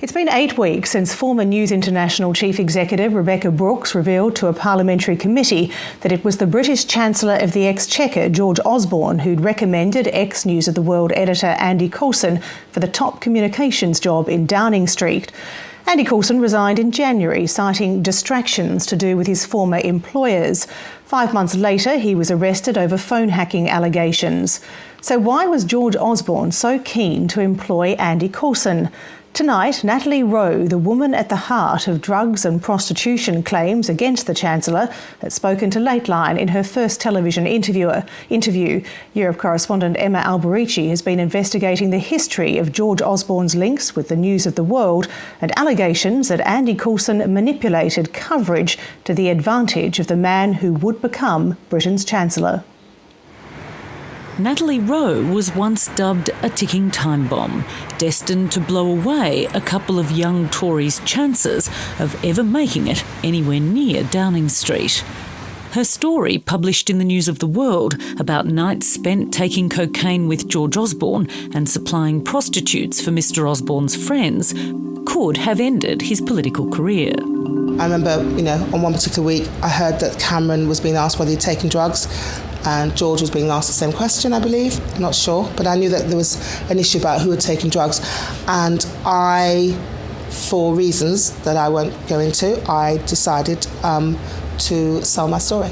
It's been 8 weeks since former News International Chief Executive Rebekah Brooks revealed to a parliamentary committee that it was the British Chancellor of the Exchequer, George Osborne, who'd recommended ex-News of the World editor Andy Coulson for the top communications job in Downing Street. Andy Coulson resigned in January, citing distractions to do with his former employers. 5 months later, he was arrested over phone hacking allegations. So why was George Osborne so keen to employ Andy Coulson? Tonight, Natalie Rowe, the woman at the heart of drugs and prostitution claims against the Chancellor, has spoken to Lateline in her first television interview. Europe correspondent Emma Alberici has been investigating the history of George Osborne's links with the News of the World and allegations that Andy Coulson manipulated coverage to the advantage of the man who would become Britain's Chancellor. Natalie Rowe was once dubbed a ticking time bomb, destined to blow away a couple of young Tories' chances of ever making it anywhere near Downing Street. Her story, published in the News of the World, about nights spent taking cocaine with George Osborne and supplying prostitutes for Mr Osborne's friends, could have ended his political career. I remember, on one particular week, I heard that Cameron was being asked whether he'd taken drugs, and George was being asked the same question, I believe. I'm not sure, but I knew that there was an issue about who had taken drugs. And I, for reasons that I won't go into, I decided to sell my story.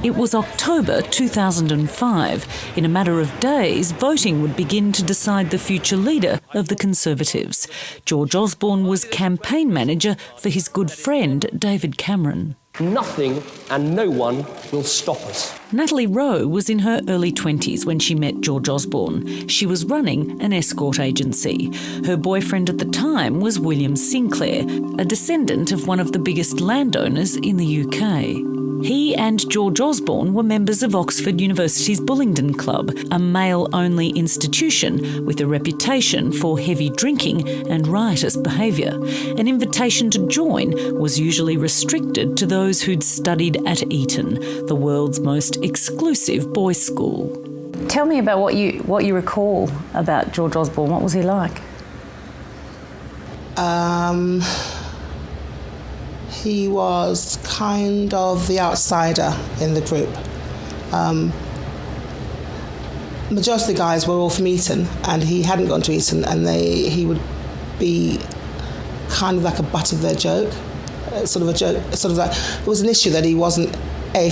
It was October 2005. In a matter of days, voting would begin to decide the future leader of the Conservatives. George Osborne was campaign manager for his good friend David Cameron. Nothing and no one will stop us. Natalie Rowe was in her early 20s when she met George Osborne. She was running an escort agency. Her boyfriend at the time was William Sinclair, a descendant of one of the biggest landowners in the UK. He and George Osborne were members of Oxford University's Bullingdon Club, a male-only institution with a reputation for heavy drinking and riotous behaviour. An invitation to join was usually restricted to those who'd studied at Eton, the world's most exclusive boys' school. Tell me about what you recall about George Osborne. What was he like? He was kind of the outsider in the group. Majority of the guys were all from Eton, and he hadn't gone to Eton, and he would be kind of like a butt of their joke. Sort of like there was an issue that he wasn't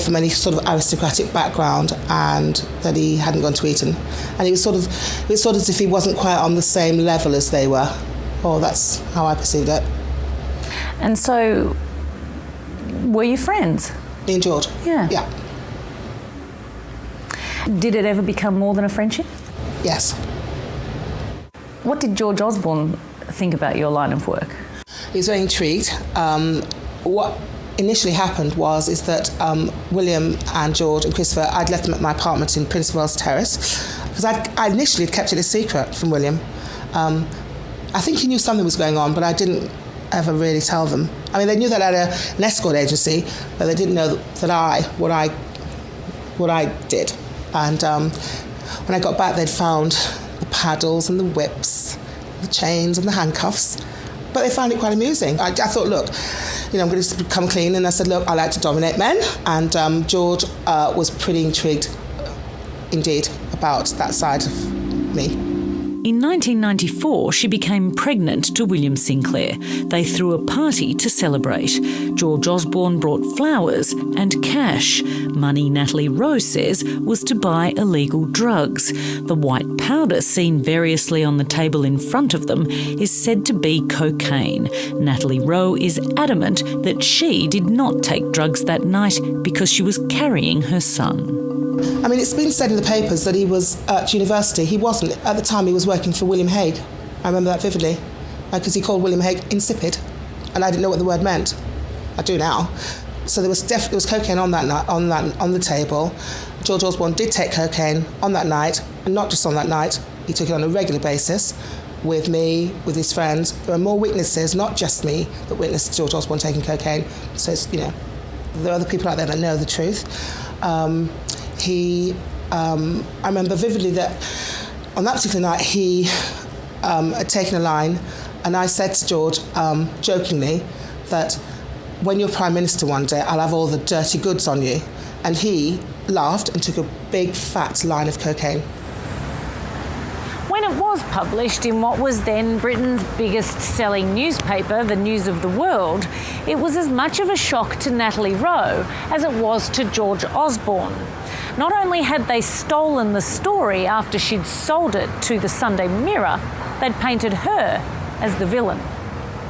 from any sort of aristocratic background, and that he hadn't gone to Eton, and it was sort of as if he wasn't quite on the same level as they were. Or that's how I perceived it. And so, were you friends? Me and George? Yeah. Yeah. Did it ever become more than a friendship? Yes. What did George Osborne think about your line of work? He was very intrigued. What initially happened is that William and George and Christopher, I'd left them at my apartment in Prince of Wales Terrace, because I initially had kept it a secret from William. I think he knew something was going on, but I didn't ever really tell them. I mean, they knew that I had an escort agency, but they didn't know that what I did. And when I got back, they'd found the paddles and the whips, the chains and the handcuffs, but they found it quite amusing. I thought, look, I'm going to come clean, and I said, look, I like to dominate men, and George was pretty intrigued, indeed, about that side of me. In 1994, she became pregnant to William Sinclair. They threw a party to celebrate. George Osborne brought flowers and cash. Money, Natalie Rowe says, was to buy illegal drugs. The white powder seen variously on the table in front of them is said to be cocaine. Natalie Rowe is adamant that she did not take drugs that night because she was carrying her son. I mean, it's been said in the papers that he was at university. He wasn't. At the time, he was working for William Hague. I remember that vividly, because he called William Hague insipid, and I didn't know what the word meant. I do now. So there was cocaine on that night, on the table. George Osborne did take cocaine on that night, and not just on that night. He took it on a regular basis with me, with his friends. There are more witnesses, not just me, that witnessed George Osborne taking cocaine. So there are other people out there that know the truth. I remember vividly that on that particular night he had taken a line And I said to George, jokingly, that when you're Prime Minister one day, I'll have all the dirty goods on you. And he laughed and took a big, fat line of cocaine. When it was published in what was then Britain's biggest selling newspaper, the News of the World, it was as much of a shock to Natalie Rowe as it was to George Osborne. Not only had they stolen the story after she'd sold it to the Sunday Mirror, they'd painted her as the villain.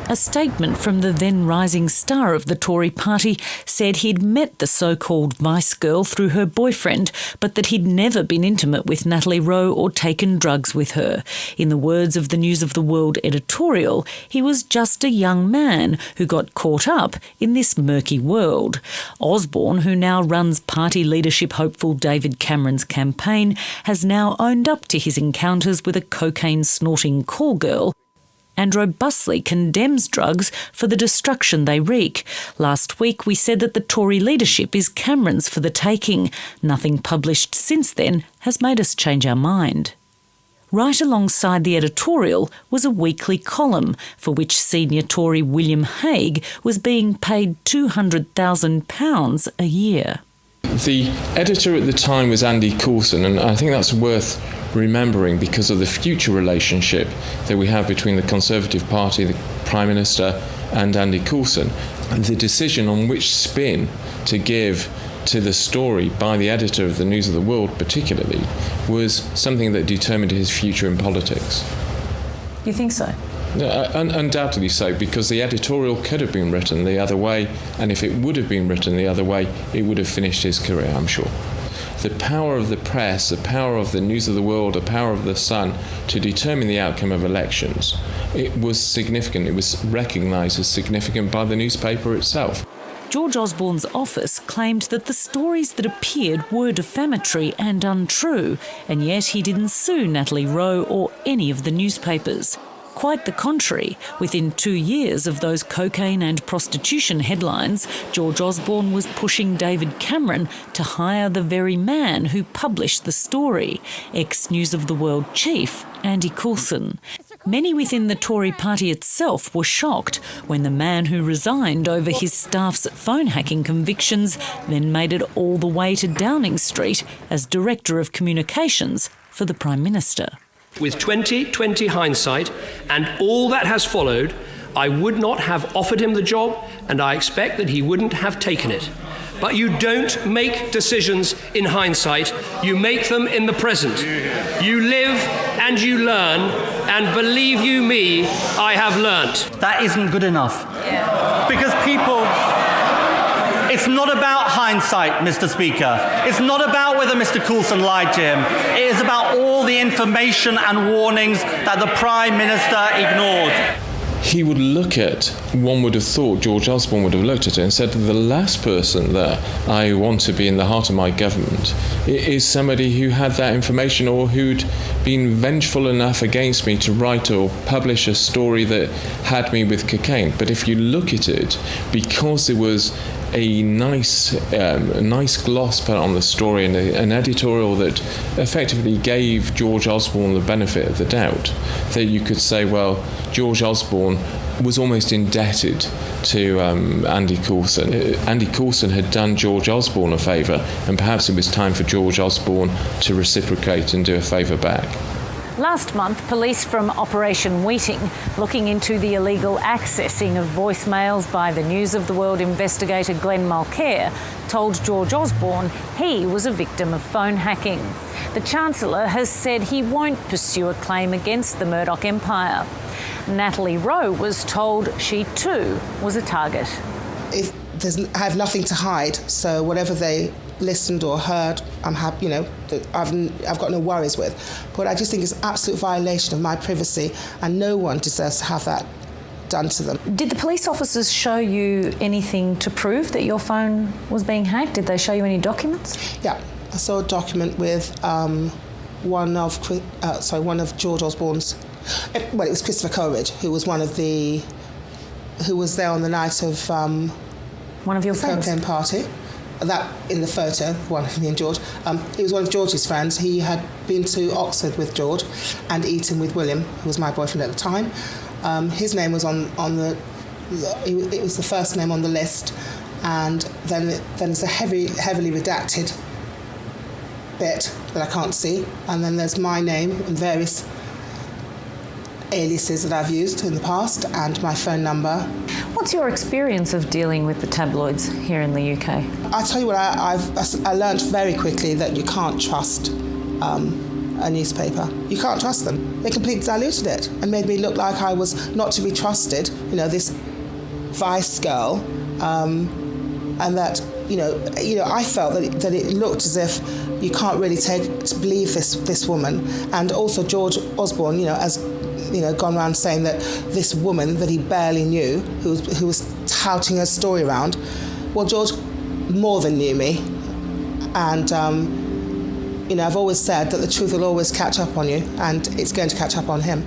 A statement from the then rising star of the Tory party said he'd met the so-called Vice girl through her boyfriend, but that he'd never been intimate with Natalie Rowe or taken drugs with her. In the words of the News of the World editorial, he was just a young man who got caught up in this murky world. Osborne, who now runs party leadership hopeful David Cameron's campaign, has now owned up to his encounters with a cocaine-snorting call girl and robustly condemns drugs for the destruction they wreak. Last week we said that the Tory leadership is Cameron's for the taking. Nothing published since then has made us change our mind. Right alongside the editorial was a weekly column for which senior Tory William Hague was being paid £200,000 a year. The editor at the time was Andy Coulson, and I think that's worth remembering because of the future relationship that we have between the Conservative Party, the Prime Minister and Andy Coulson. And the decision on which spin to give to the story by the editor of the News of the World particularly was something that determined his future in politics. You think so? Undoubtedly so, because the editorial could have been written the other way, and if it would have been written the other way, it would have finished his career, I'm sure. The power of the press, the power of the News of the World, the power of the Sun to determine the outcome of elections, it was significant. It was recognised as significant by the newspaper itself. George Osborne's office claimed that the stories that appeared were defamatory and untrue, and yet he didn't sue Natalie Rowe or any of the newspapers. Quite the contrary. Within 2 years of those cocaine and prostitution headlines, George Osborne was pushing David Cameron to hire the very man who published the story, ex-News of the World chief Andy Coulson. Many within the Tory party itself were shocked when the man who resigned over his staff's phone hacking convictions then made it all the way to Downing Street as Director of Communications for the Prime Minister. With 20/20 hindsight and all that has followed, I would not have offered him the job, and I expect that he wouldn't have taken it. But you don't make decisions in hindsight, you make them in the present. You live and you learn, and believe you me, I have learnt. That isn't good enough. Because people... It's not about hindsight, Mr. Speaker. It's not about whether Mr. Coulson lied to him. It is about all the information and warnings that the Prime Minister ignored. He would look at, one would have thought, George Osborne would have looked at it and said, the last person that I want to be in the heart of my government is somebody who had that information or who'd been vengeful enough against me to write or publish a story that had me with cocaine. But if you look at it, because there was a nice gloss put on the story and an editorial that effectively gave George Osborne the benefit of the doubt, that you could say, well, George Osborne was almost indebted to Andy Coulson. Andy Coulson had done George Osborne a favour, and perhaps it was time for George Osborne to reciprocate and do a favour back. Last month, police from Operation Wheating, looking into the illegal accessing of voicemails by the News of the World investigator Glenn Mulcair, told George Osborne he was a victim of phone hacking. The Chancellor has said he won't pursue a claim against the Murdoch empire. Natalie Rowe was told she too was a target. I have nothing to hide, so whatever they listened or heard, I'm happy, I've got no worries with. But I just think it's an absolute violation of my privacy, and no one deserves to have that done to them. Did the police officers show you anything to prove that your phone was being hacked? Did they show you any documents? Yeah, I saw a document with one of George Osborne's. Well, it was Christopher Coleridge, who was who was there on the night of one of your friends? cocaine party. That in the photo, one of me and George. He was one of George's friends. He had been to Oxford with George and Eton with William, who was my boyfriend at the time. His name was on the. It was the first name on the list, and then there's a heavily redacted bit that I can't see, and then there's my name and various aliases that I've used in the past, and my phone number. What's your experience of dealing with the tabloids here in the UK? I tell you what, I learned very quickly that you can't trust a newspaper. You can't trust them. They completely diluted it and made me look like I was not to be trusted. This Vice girl, and that I felt that it looked as if you can't really believe this woman. And also George Osborne, has gone around saying that this woman that he barely knew, who was touting her story around, well, George more than knew me, and I've always said that the truth will always catch up on you, and it's going to catch up on him.